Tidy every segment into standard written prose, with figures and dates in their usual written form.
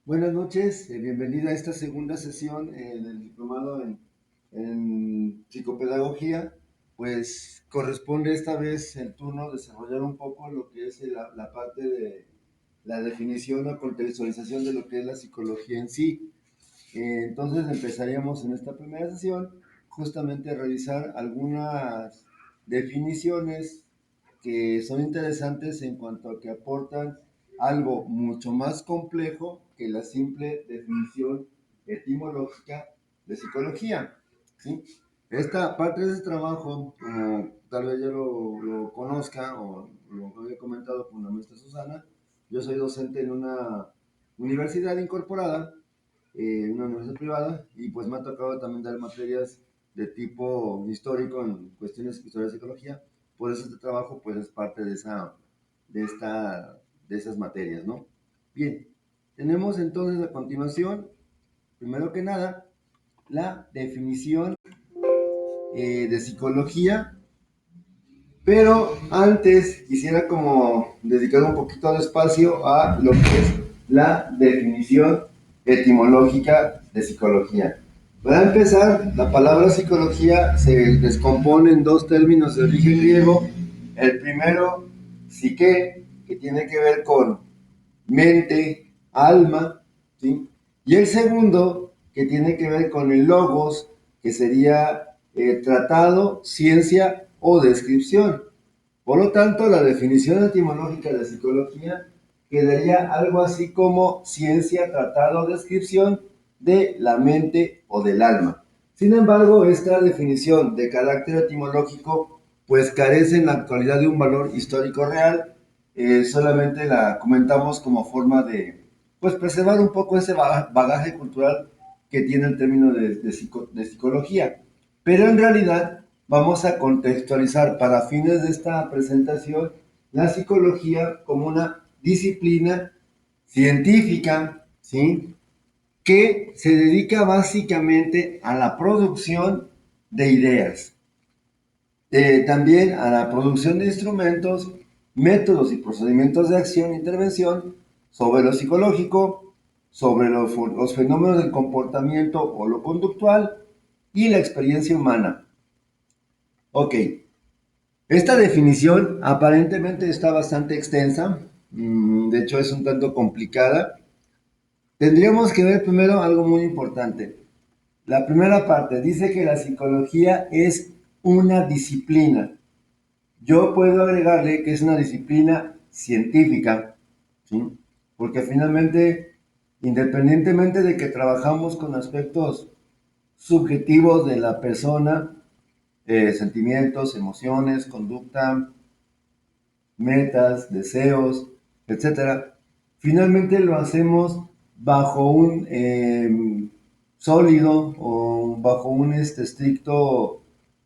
Buenas noches, bienvenida a esta segunda sesión del diplomado en psicopedagogía. Pues corresponde esta vez el turno desarrollar un poco lo que es la parte de la definición o contextualización de lo que es la psicología en sí. Entonces empezaríamos en esta primera sesión justamente a revisar algunas definiciones que son interesantes en cuanto a que aportan algo mucho más complejo que la simple definición etimológica de psicología, ¿sí? Esta parte de este trabajo, como tal vez ya lo conozca o lo había comentado con la maestra Susana, yo soy docente en una universidad incorporada, una universidad privada, y pues me ha tocado también dar materias de tipo histórico en cuestiones de historia de psicología. Por eso este trabajo pues es parte de esas materias, ¿no? Bien, tenemos entonces a continuación, primero que nada, la definición de psicología, pero antes quisiera como dedicar un poquito de espacio a lo que es la definición etimológica de psicología. Para empezar, la palabra psicología se descompone en dos términos de origen griego. El primero, psique, que tiene que ver con mente, alma, ¿sí? Y el segundo, que tiene que ver con el logos, que sería tratado, ciencia o descripción. Por lo tanto, la definición etimológica de psicología quedaría algo así como ciencia, tratado o descripción de la mente o del alma. Sin embargo, esta definición de carácter etimológico pues carece en la actualidad de un valor histórico real. Solamente la comentamos como forma de pues preservar un poco ese bagaje cultural que tiene el término de psicología. Pero en realidad vamos a contextualizar para fines de esta presentación la psicología como una disciplina científica, ¿sí? Que se dedica básicamente a la producción de ideas, también a la producción de instrumentos, métodos y procedimientos de acción e intervención sobre lo psicológico, sobre los fenómenos del comportamiento o lo conductual y la experiencia humana. Ok, esta definición aparentemente está bastante extensa, de hecho es un tanto complicada. Tendríamos que ver primero algo muy importante. La primera parte dice que la psicología es una disciplina. Yo puedo agregarle que es una disciplina científica, ¿sí? Porque finalmente, independientemente de que trabajamos con aspectos subjetivos de la persona, sentimientos, emociones, conducta, metas, deseos, etcétera, finalmente lo hacemos bajo un sólido o bajo un estricto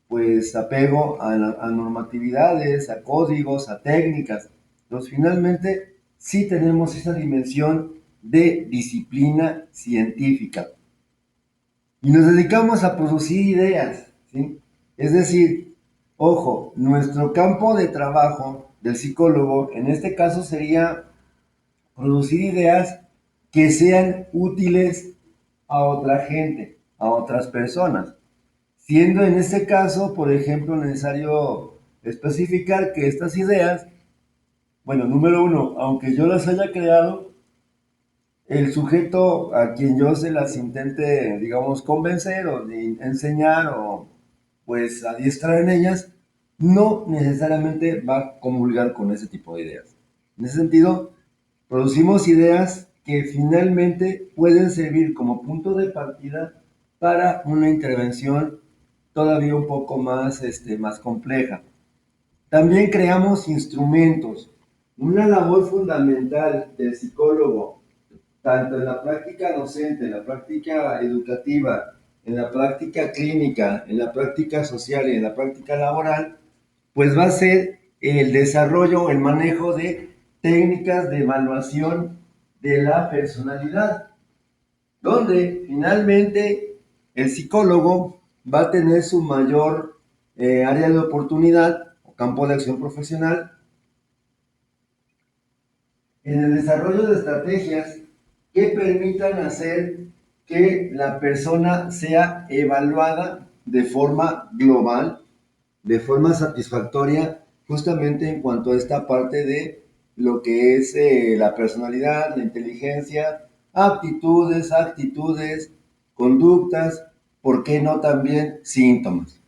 pues apego a normatividades, a códigos, a técnicas. Entonces finalmente sí tenemos esa dimensión de disciplina científica y nos dedicamos a producir ideas, ¿sí? Es decir, ojo, nuestro campo de trabajo del psicólogo en este caso sería producir ideas que sean útiles a otra gente, a otras personas, siendo en este caso, por ejemplo, necesario especificar que estas ideas, bueno, número uno, aunque yo las haya creado, el sujeto a quien yo se las intente, digamos, convencer o enseñar o pues adiestrar en ellas, no necesariamente va a comulgar con ese tipo de ideas. En ese sentido, producimos ideas que finalmente pueden servir como punto de partida para una intervención todavía un poco más, más compleja. También creamos instrumentos. Una labor fundamental del psicólogo tanto en la práctica docente, en la práctica educativa, en la práctica clínica, en la práctica social y en la práctica laboral, pues va a ser el desarrollo, el manejo de técnicas de evaluación de la personalidad, donde finalmente el psicólogo va a tener su mayor área de oportunidad o campo de acción profesional en el desarrollo de estrategias que permitan hacer que la persona sea evaluada de forma global, de forma satisfactoria, justamente en cuanto a esta parte de lo que es la personalidad, la inteligencia, aptitudes, actitudes, conductas, ¿por qué no también síntomas?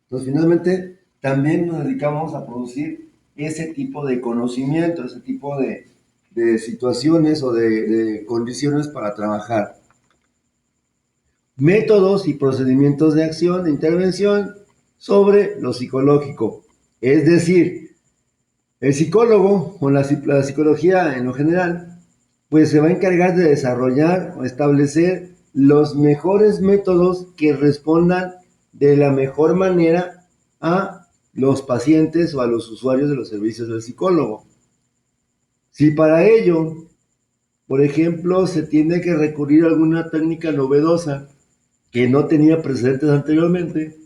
Entonces, finalmente, también nos dedicamos a producir ese tipo de conocimiento, ese tipo de situaciones o de condiciones para trabajar. Métodos y procedimientos de acción, de intervención sobre lo psicológico. Es decir, el psicólogo o la psicología en lo general, pues se va a encargar de desarrollar o establecer los mejores métodos que respondan de la mejor manera a los pacientes o a los usuarios de los servicios del psicólogo. Si para ello, por ejemplo, se tiene que recurrir a alguna técnica novedosa que no tenía precedentes anteriormente,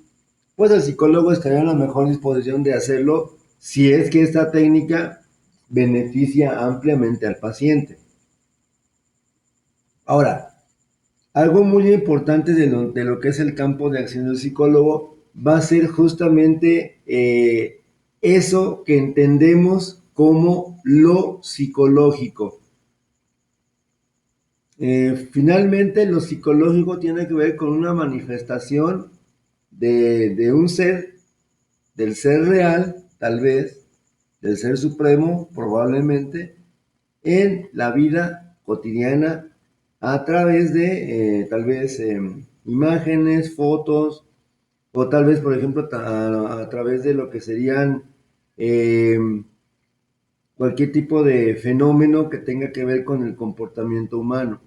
pues el psicólogo estaría en la mejor disposición de hacerlo si es que esta técnica beneficia ampliamente al paciente. Ahora, algo muy importante de lo que es el campo de acción del psicólogo va a ser justamente eso que entendemos como lo psicológico. Finalmente, lo psicológico tiene que ver con una manifestación de un ser, del ser real, tal vez, del ser supremo, probablemente, en la vida cotidiana a través de tal vez imágenes, fotos, o tal vez, por ejemplo, a través de lo que serían eh, cualquier tipo de fenómeno que tenga que ver con el comportamiento humano.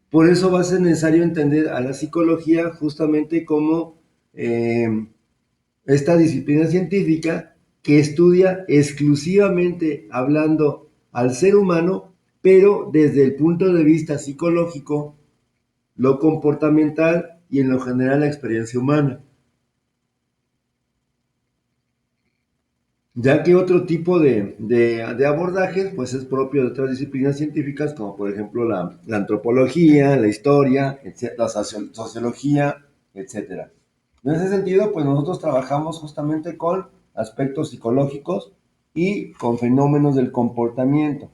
Por eso va a ser necesario entender a la psicología justamente como esta disciplina científica que estudia exclusivamente hablando al ser humano, pero desde el punto de vista psicológico, lo comportamental y en lo general la experiencia humana. Ya que otro tipo de abordajes pues es propio de otras disciplinas científicas, como por ejemplo la antropología, la historia, la sociología, etcétera. En ese sentido, pues nosotros trabajamos justamente con aspectos psicológicos y con fenómenos del comportamiento.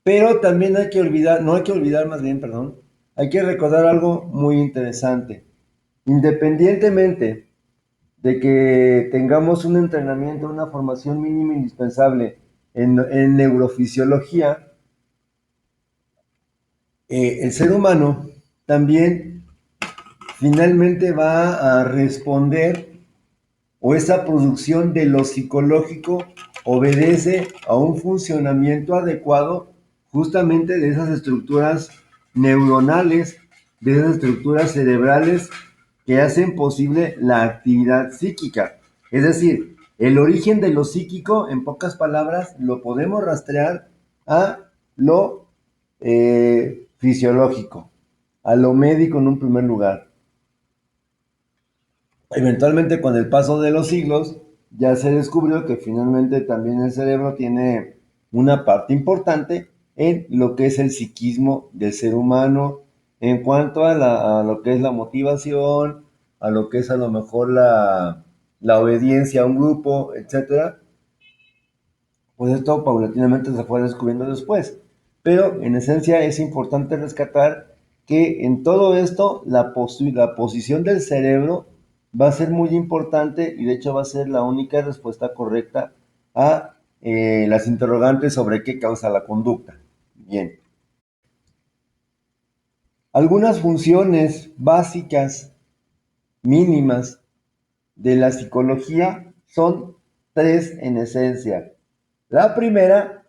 Pero también hay que olvidar, no hay que olvidar más bien, perdón, hay que recordar algo muy interesante. Independientemente de que tengamos un entrenamiento, una formación mínima indispensable en neurofisiología, el ser humano también finalmente va a responder o esa producción de lo psicológico obedece a un funcionamiento adecuado justamente de esas estructuras neuronales, de esas estructuras cerebrales que hacen posible la actividad psíquica. Es decir, el origen de lo psíquico, en pocas palabras, lo podemos rastrear a lo fisiológico, a lo médico en un primer lugar. Eventualmente, con el paso de los siglos, ya se descubrió que finalmente también el cerebro tiene una parte importante en lo que es el psiquismo del ser humano, en cuanto a lo que es la motivación, a lo que es a lo mejor la obediencia a un grupo, etcétera. Pues esto paulatinamente se fue descubriendo después. Pero en esencia es importante rescatar que en todo esto la posición del cerebro va a ser muy importante y de hecho va a ser la única respuesta correcta a las interrogantes sobre qué causa la conducta. Bien. Algunas funciones básicas, mínimas de la psicología son tres en esencia. La primera,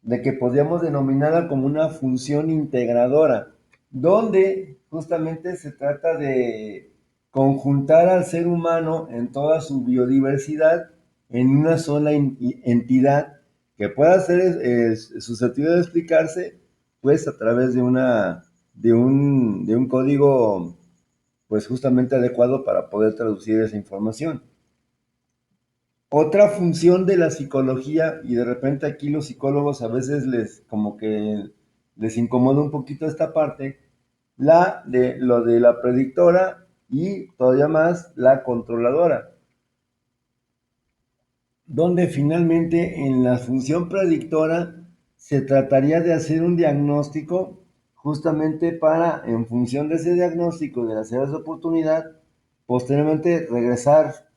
de que podríamos denominarla como una función integradora, donde justamente se trata de conjuntar al ser humano en toda su biodiversidad en una sola entidad que pueda ser susceptible de explicarse pues a través de un código pues justamente adecuado para poder traducir esa información. Otra función de la psicología, y de repente aquí los psicólogos a veces les como que les incomoda un poquito esta parte, lo de la predictora y todavía más la controladora, donde finalmente en la función predictora se trataría de hacer un diagnóstico justamente para, en función de ese diagnóstico, de las áreas de oportunidad, posteriormente regresar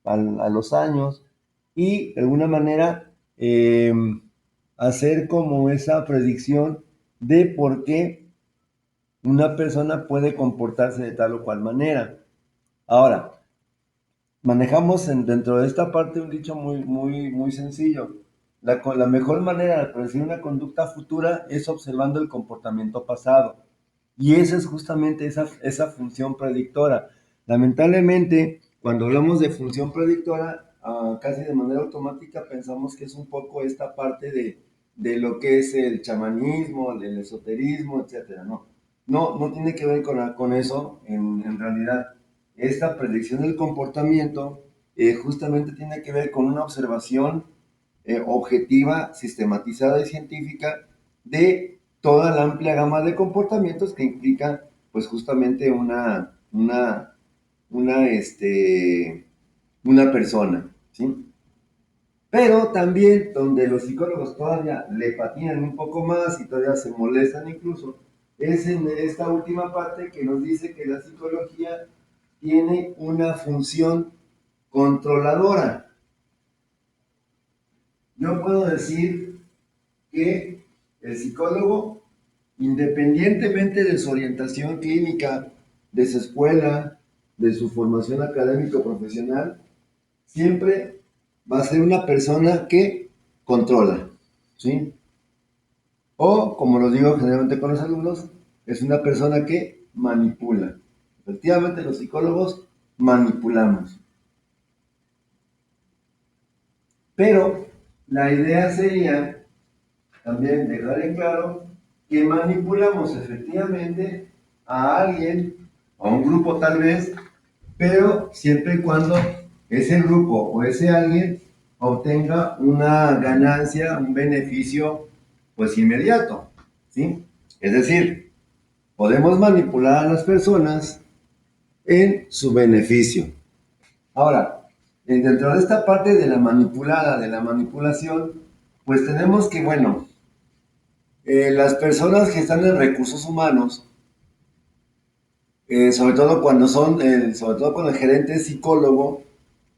a los años y de alguna manera hacer como esa predicción de por qué una persona puede comportarse de tal o cual manera. Ahora, manejamos dentro de esta parte un dicho muy sencillo. La mejor manera de predecir una conducta futura es observando el comportamiento pasado. Y esa es justamente esa función predictora. Lamentablemente, cuando hablamos de función predictora, casi de manera automática pensamos que es un poco esta parte de lo que es el chamanismo, el esoterismo, etcétera. No tiene que ver con eso en realidad. Esta predicción del comportamiento justamente tiene que ver con una observación objetiva, sistematizada y científica de toda la amplia gama de comportamientos que implica pues justamente una persona, ¿sí? Pero también donde los psicólogos todavía le patinan un poco más y todavía se molestan incluso, es en esta última parte que nos dice que la psicología tiene una función controladora. Yo puedo decir que el psicólogo, independientemente de su orientación clínica, de su escuela, de su formación académico-profesional, siempre va a ser una persona que controla, ¿sí? O, como lo digo generalmente con los alumnos, es una persona que manipula. Efectivamente, los psicólogos manipulamos. Pero la idea sería también dejar en claro que manipulamos efectivamente a alguien, a un grupo tal vez, pero siempre y cuando ese grupo o ese alguien obtenga una ganancia, un beneficio, pues inmediato, ¿sí? Es decir, podemos manipular a las personas en su beneficio. Ahora, dentro de esta parte de la manipulada, de la manipulación, pues tenemos que, bueno, las personas que están en recursos humanos, sobre todo cuando sobre todo cuando el gerente es psicólogo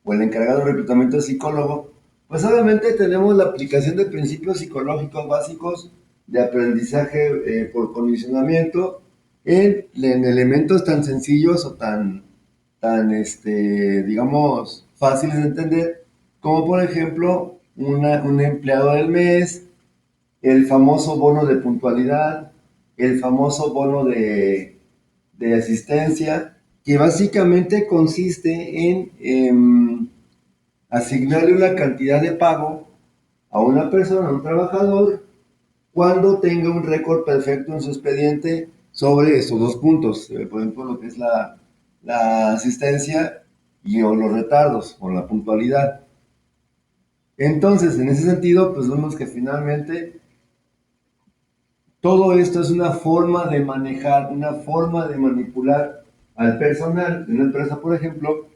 o el encargado de reclutamiento es psicólogo, pues obviamente tenemos la aplicación de principios psicológicos básicos de aprendizaje por condicionamiento en elementos tan sencillos o digamos, fáciles de entender, como por ejemplo un empleado del mes, el famoso bono de puntualidad, el famoso bono de asistencia, que básicamente consiste en asignarle una cantidad de pago a una persona, a un trabajador, cuando tenga un récord perfecto en su expediente sobre estos dos puntos, por ejemplo, lo que es la asistencia o los retardos o la puntualidad. Entonces, en ese sentido, pues vemos que finalmente todo esto es una forma de manejar, una forma de manipular al personal de una empresa, por ejemplo,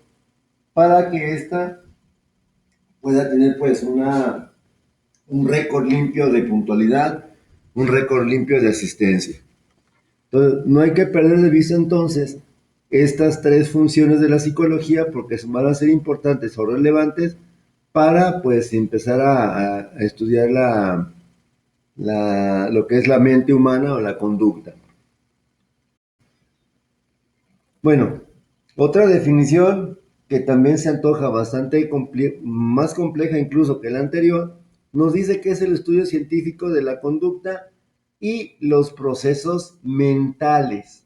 para que ésta pueda tener pues un récord limpio de puntualidad, un récord limpio de asistencia. Entonces, no hay que perder de vista entonces estas tres funciones de la psicología porque van a ser importantes o relevantes para pues empezar a estudiar lo que es la mente humana o la conducta. Bueno, otra definición que también se antoja bastante más compleja incluso que la anterior, nos dice que es el estudio científico de la conducta y los procesos mentales,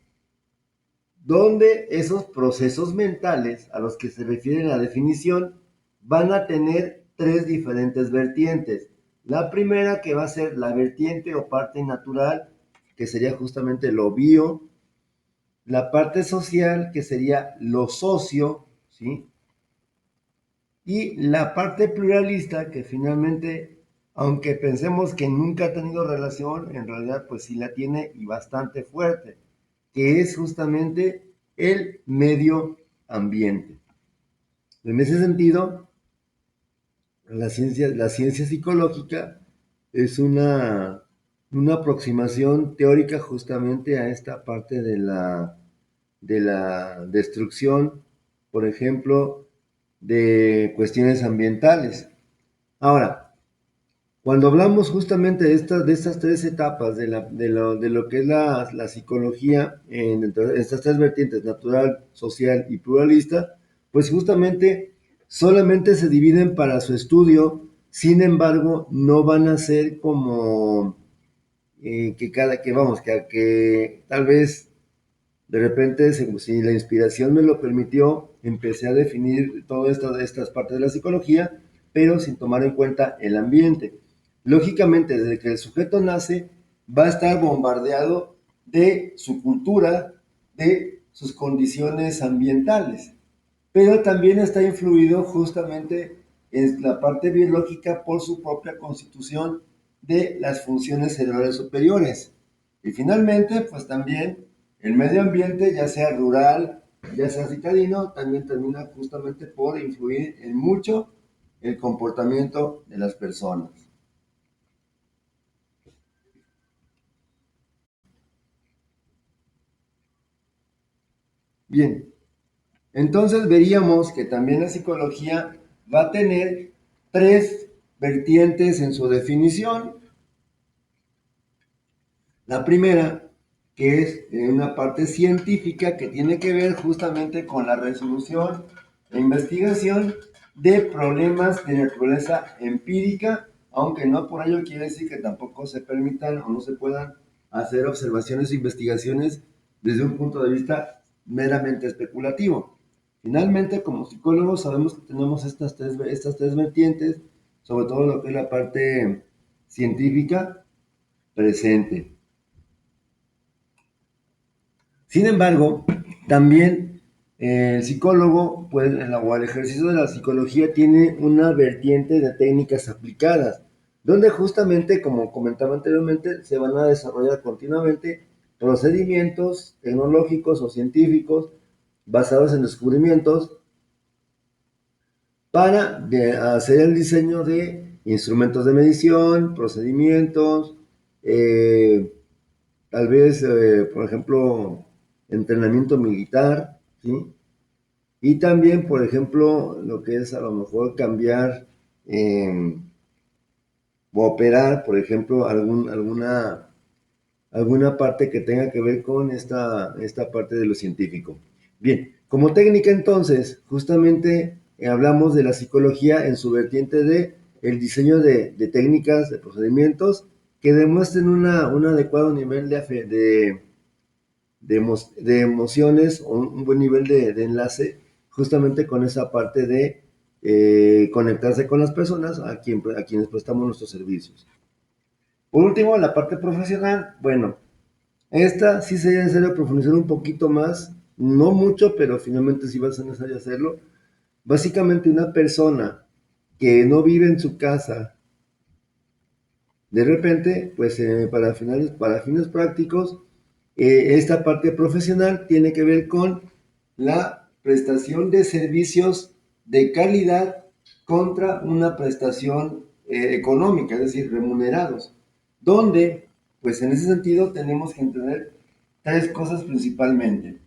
donde esos procesos mentales a los que se refiere la definición van a tener tres diferentes vertientes. La primera que va a ser la vertiente o parte natural, que sería justamente lo bio, la parte social, que sería lo socio, ¿sí? Y la parte pluralista, que finalmente Aunque pensemos que nunca ha tenido relación, en realidad pues sí la tiene y bastante fuerte, que es justamente el medio ambiente. En ese sentido, la ciencia psicológica es una aproximación teórica justamente a esta parte de la destrucción, por ejemplo, de cuestiones ambientales. Ahora, cuando hablamos justamente de estas tres etapas de lo que es la psicología en estas tres vertientes, natural, social y pluralista, pues justamente solamente se dividen para su estudio, sin embargo, no van a ser como que tal vez de repente, si la inspiración me lo permitió, empecé a definir todas estas partes de la psicología, pero sin tomar en cuenta el ambiente. Lógicamente, desde que el sujeto nace, va a estar bombardeado de su cultura, de sus condiciones ambientales, pero también está influido justamente en la parte biológica por su propia constitución de las funciones cerebrales superiores. Y finalmente, pues también el medio ambiente, ya sea rural, ya sea citadino, también termina justamente por influir en mucho el comportamiento de las personas. Bien, entonces veríamos que también la psicología va a tener tres vertientes en su definición. La primera, que es una parte científica que tiene que ver justamente con la resolución e investigación de problemas de naturaleza empírica, aunque no por ello quiere decir que tampoco se permitan o no se puedan hacer observaciones e investigaciones desde un punto de vista meramente especulativo. Finalmente, como psicólogos, sabemos que tenemos estas tres vertientes, sobre todo lo que es la parte científica presente. Sin embargo, también el psicólogo, pues, o el ejercicio de la psicología tiene una vertiente de técnicas aplicadas, donde justamente, como comentaba anteriormente, se van a desarrollar continuamente procedimientos tecnológicos o científicos basados en descubrimientos para hacer el diseño de instrumentos de medición, procedimientos, eh, tal vez, por ejemplo, entrenamiento militar, ¿sí? Y también, por ejemplo, lo que es a lo mejor cambiar eh, o operar, por ejemplo, alguna parte que tenga que ver con esta parte de lo científico. Bien, como técnica entonces, justamente hablamos de la psicología en su vertiente de el diseño de técnicas, de procedimientos que demuestren un adecuado nivel de emociones o un buen nivel de enlace justamente con esa parte de conectarse con las personas a quienes prestamos nuestros servicios. Por último, la parte profesional, bueno, esta sí sería necesario profundizar un poquito más, no mucho, pero finalmente sí va a ser necesario hacerlo. Básicamente una persona que no vive en su casa, de repente, pues para fines prácticos, esta parte profesional tiene que ver con la prestación de servicios de calidad contra una prestación económica, es decir, remunerados, donde, pues en ese sentido, tenemos que entender tres cosas principalmente.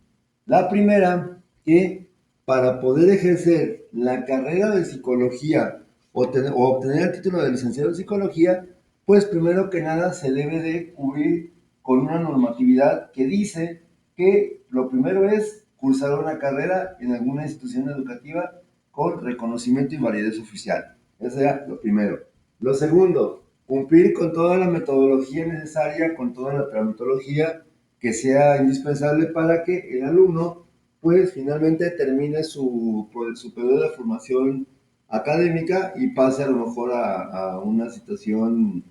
La primera, que para poder ejercer la carrera de psicología o obtener el título de licenciado en psicología, pues primero que nada se debe de cubrir con una normatividad que dice que lo primero es cursar una carrera en alguna institución educativa con reconocimiento y validez oficial. Eso era lo primero. Lo segundo, cumplir con toda la metodología necesaria, con toda la tramitología que sea indispensable para que el alumno, pues finalmente termine su periodo de formación académica y pase a lo mejor a una situación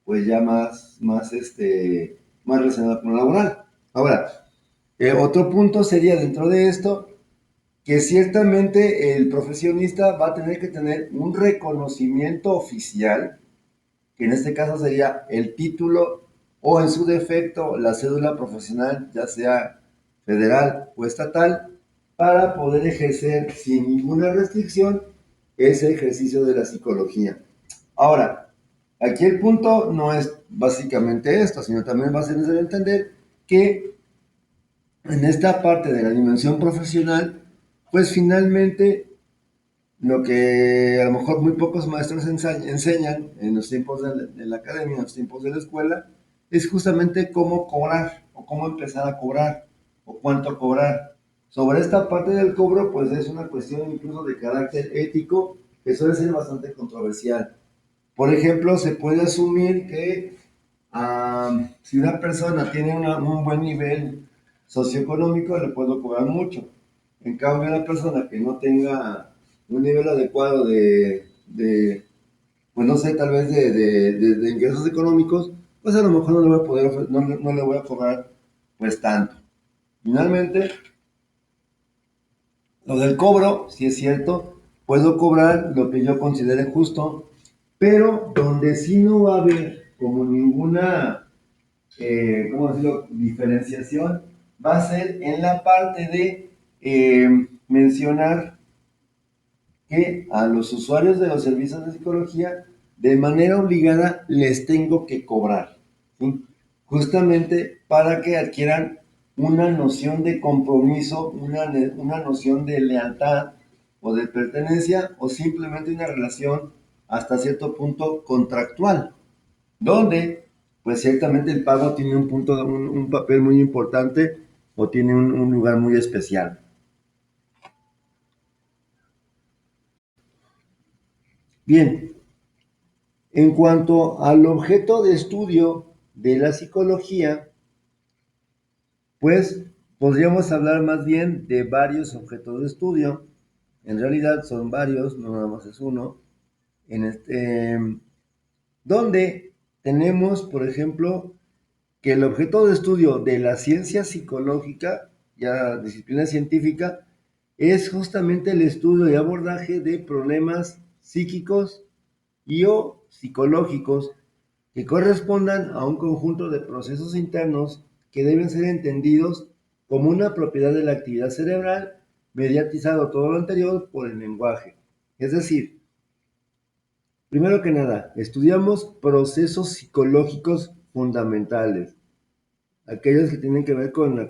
pues ya más relacionada con lo laboral. Ahora, otro punto sería dentro de esto que ciertamente el profesionista va a tener que tener un reconocimiento oficial, que en este caso sería el título o en su defecto la cédula profesional, ya sea federal o estatal, para poder ejercer sin ninguna restricción ese ejercicio de la psicología. Ahora, aquí el punto no es básicamente esto, sino también va a ser necesario entender que en esta parte de la dimensión profesional, pues finalmente lo que a lo mejor muy pocos maestros enseñan en los tiempos de la academia, en los tiempos de la escuela, es justamente cómo cobrar o cómo empezar a cobrar o cuánto cobrar. Sobre esta parte del cobro, pues es una cuestión incluso de carácter ético que suele ser bastante controversial. Por ejemplo, se puede asumir que si una persona tiene un buen nivel socioeconómico, le puedo cobrar mucho. En cambio, una persona que no tenga un nivel adecuado pues no sé, tal vez de ingresos económicos, pues a lo mejor no le voy a poder, no le voy a cobrar pues tanto. Finalmente, lo del cobro, si es cierto, puedo cobrar lo que yo considere justo, pero donde sí no va a haber como ninguna, ¿cómo decirlo?, diferenciación, va a ser en la parte de mencionar que a los usuarios de los servicios de psicología, de manera obligada, les tengo que cobrar, ¿sí? Justamente para que adquieran una noción de compromiso, una noción de lealtad o de pertenencia o simplemente una relación hasta cierto punto contractual, donde pues ciertamente el pago tiene un papel muy importante o tiene un lugar muy especial. Bien, en cuanto al objeto de estudio de la psicología, pues podríamos hablar más bien de varios objetos de estudio. En realidad son varios, no nada más es uno. En donde tenemos, por ejemplo, que el objeto de estudio de la ciencia psicológica, ya disciplina científica, es justamente el estudio y abordaje de problemas psíquicos y o psicológicos que correspondan a un conjunto de procesos internos que deben ser entendidos como una propiedad de la actividad cerebral, mediatizado todo lo anterior por el lenguaje. Es decir, primero que nada, estudiamos procesos psicológicos fundamentales, aquellos que tienen que ver con la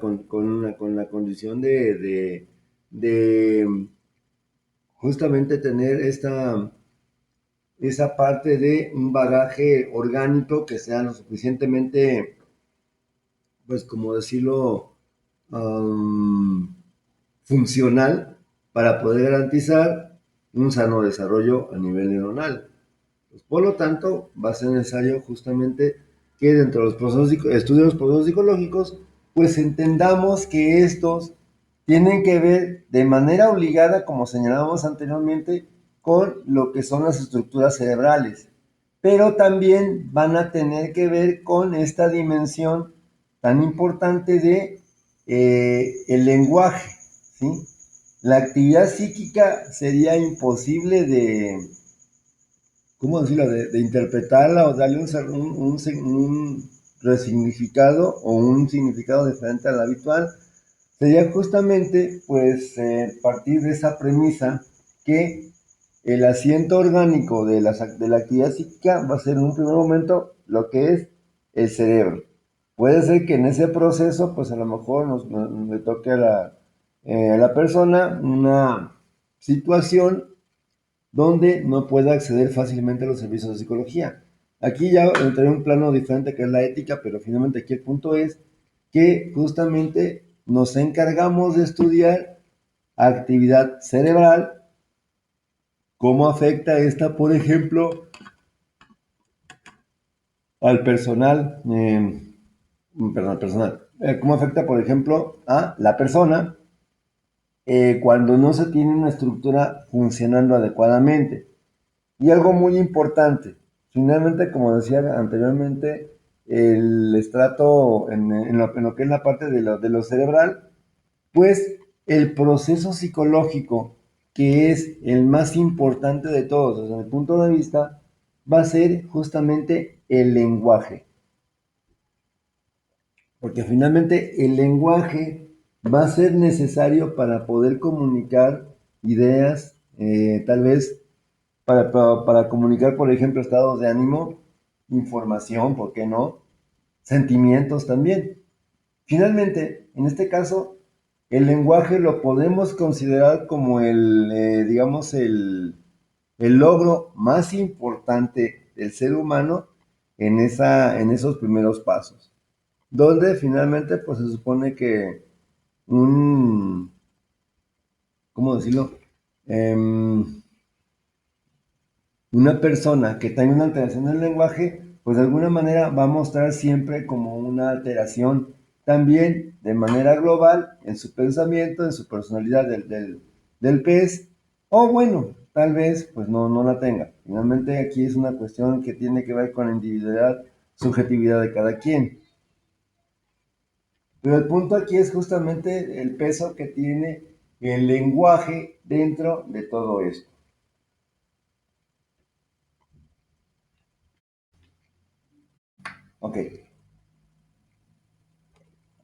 condición de justamente tener esa parte de un bagaje orgánico que sea lo suficientemente, pues como decirlo, um, funcional para poder garantizar un sano desarrollo a nivel neuronal. Pues, por lo tanto, va a ser necesario justamente que dentro de los estudios de los procesos psicológicos, pues entendamos que estos tienen que ver de manera obligada, como señalábamos anteriormente, con lo que son las estructuras cerebrales, pero también van a tener que ver con esta dimensión tan importante de el lenguaje, ¿sí? La actividad psíquica sería imposible ¿cómo decirlo?, de interpretarla o darle un resignificado o un significado diferente al habitual, sería justamente, pues, partir de esa premisa que el asiento orgánico de la actividad psíquica va a ser en un primer momento lo que es el cerebro. Puede ser que en ese proceso, pues a lo mejor le toque a la persona una situación donde no pueda acceder fácilmente a los servicios de psicología. Aquí ya entré en un plano diferente que es la ética, pero finalmente aquí el punto es que justamente nos encargamos de estudiar actividad cerebral, cómo afecta esta, por ejemplo, al personal, cómo afecta, por ejemplo, a la persona cuando no se tiene una estructura funcionando adecuadamente. Y algo muy importante, finalmente, como decía anteriormente, el estrato en lo que es la parte de lo cerebral, pues el proceso psicológico, que es el más importante de todos desde mi punto de vista, va a ser justamente el lenguaje. Porque finalmente el lenguaje va a ser necesario para poder comunicar ideas, tal vez para comunicar, por ejemplo, estados de ánimo, información, ¿por qué no? Sentimientos también. Finalmente, en este caso, el lenguaje lo podemos considerar como digamos, el logro más importante del ser humano en esos primeros pasos, donde finalmente pues se supone que un, ¿cómo decirlo? Una persona que tenga una alteración del lenguaje, pues de alguna manera va a mostrar siempre como una alteración también de manera global en su pensamiento, en su personalidad del pez, o bueno, tal vez pues no la tenga. Finalmente aquí es una cuestión que tiene que ver con la individualidad, subjetividad de cada quien. Pero el punto aquí es justamente el peso que tiene el lenguaje dentro de todo esto. Ok,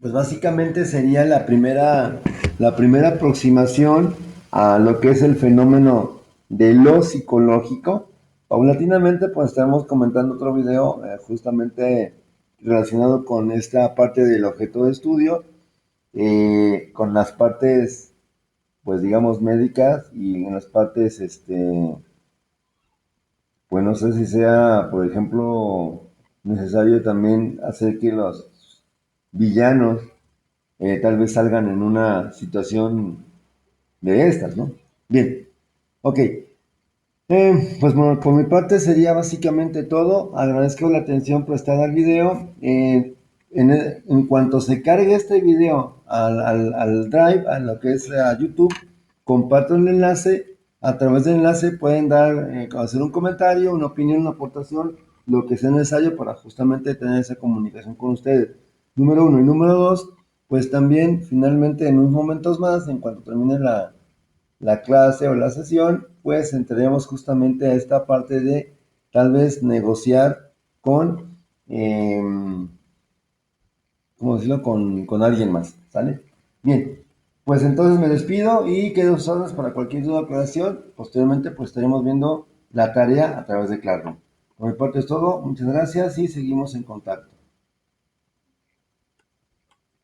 pues básicamente sería la primera aproximación a lo que es el fenómeno de lo psicológico. Paulatinamente, pues estaremos comentando otro video justamente relacionado con esta parte del objeto de estudio, con las partes, pues digamos, médicas y en las partes, pues no sé si sea, por ejemplo, necesario también hacer que los villanos tal vez salgan en una situación de estas, ¿no? Bien, ok. Pues bueno, por mi parte sería básicamente todo. Agradezco la atención prestada al video. En cuanto se cargue este video al Drive, a lo que es a YouTube, comparto el enlace. A través del enlace pueden hacer un comentario, una opinión, una aportación, lo que sea necesario para justamente tener esa comunicación con ustedes. Número uno. Y número dos, pues también finalmente en unos momentos más, en cuanto termine la clase o la sesión, pues entraremos justamente a esta parte de tal vez negociar con, eh, ¿cómo decirlo? Con alguien más, ¿sale? Bien, pues entonces me despido y quedo a sus órdenes para cualquier duda o aclaración. Posteriormente, pues estaremos viendo la tarea a través de Classroom. Por mi parte es todo, muchas gracias y seguimos en contacto.